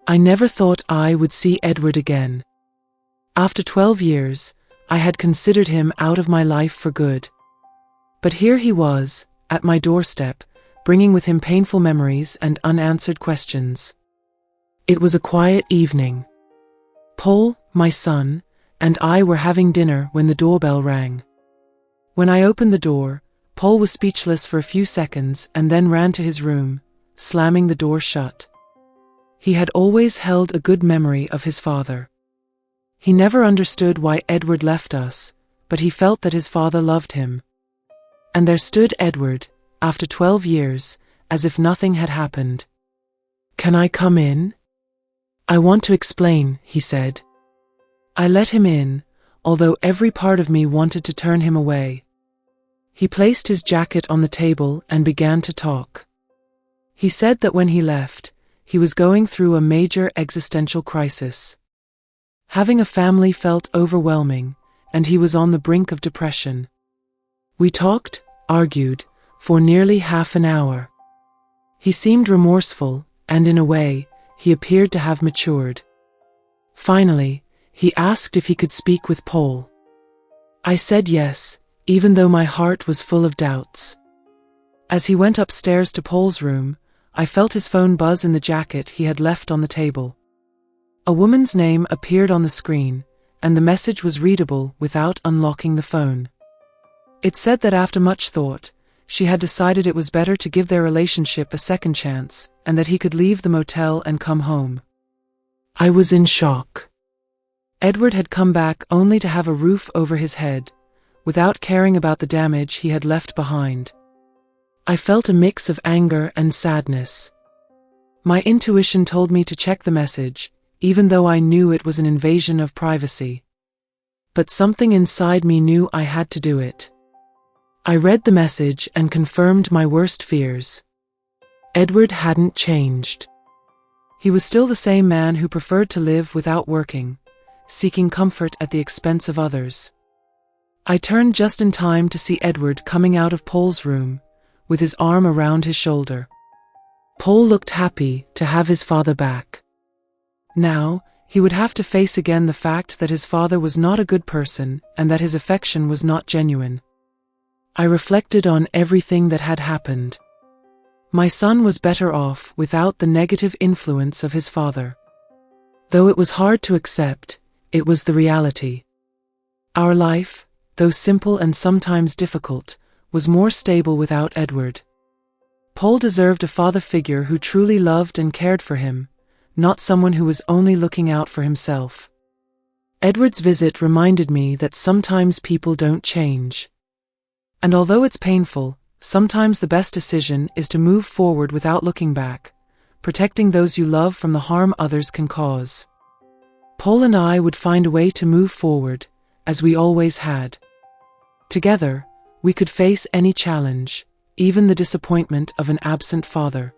I never thought I would see Edward again. After 12 years, I had considered him out of my life for good. But here he was, at my doorstep, bringing with him painful memories and unanswered questions. It was a quiet evening. Paul, my son, and I were having dinner when the doorbell rang. When I opened the door, Paul was speechless for a few seconds and then ran to his room, slamming the door shut. He had always held a good memory of his father. He never understood why Edward left us, but he felt that his father loved him. And there stood Edward, after 12 years, as if nothing had happened. "Can I come in?" "I want to explain," he said. I let him in, although every part of me wanted to turn him away. He placed his jacket on the table and began to talk. He said that when he left, he was going through a major existential crisis. Having a family felt overwhelming, and he was on the brink of depression. We talked, argued, for nearly half an hour. He seemed remorseful, and in a way, he appeared to have matured. Finally, he asked if he could speak with Paul. I said yes, even though my heart was full of doubts. As he went upstairs to Paul's room, I felt his phone buzz in the jacket he had left on the table. A woman's name appeared on the screen, and the message was readable without unlocking the phone. It said that after much thought, she had decided it was better to give their relationship a second chance, and that he could leave the motel and come home. I was in shock. Edward had come back only to have a roof over his head, without caring about the damage he had left behind. I felt a mix of anger and sadness. My intuition told me to check the message, even though I knew it was an invasion of privacy. But something inside me knew I had to do it. I read the message and confirmed my worst fears. Edward hadn't changed. He was still the same man who preferred to live without working, seeking comfort at the expense of others. I turned just in time to see Edward coming out of Paul's room, with his arm around his shoulder. Paul looked happy to have his father back. Now, he would have to face again the fact that his father was not a good person and that his affection was not genuine. I reflected on everything that had happened. My son was better off without the negative influence of his father. Though it was hard to accept, it was the reality. Our life, though simple and sometimes difficult, was more stable without Edward. Paul deserved a father figure who truly loved and cared for him, not someone who was only looking out for himself. Edward's visit reminded me that sometimes people don't change. And although it's painful, sometimes the best decision is to move forward without looking back, protecting those you love from the harm others can cause. Paul and I would find a way to move forward, as we always had. Together, we could face any challenge, even the disappointment of an absent father.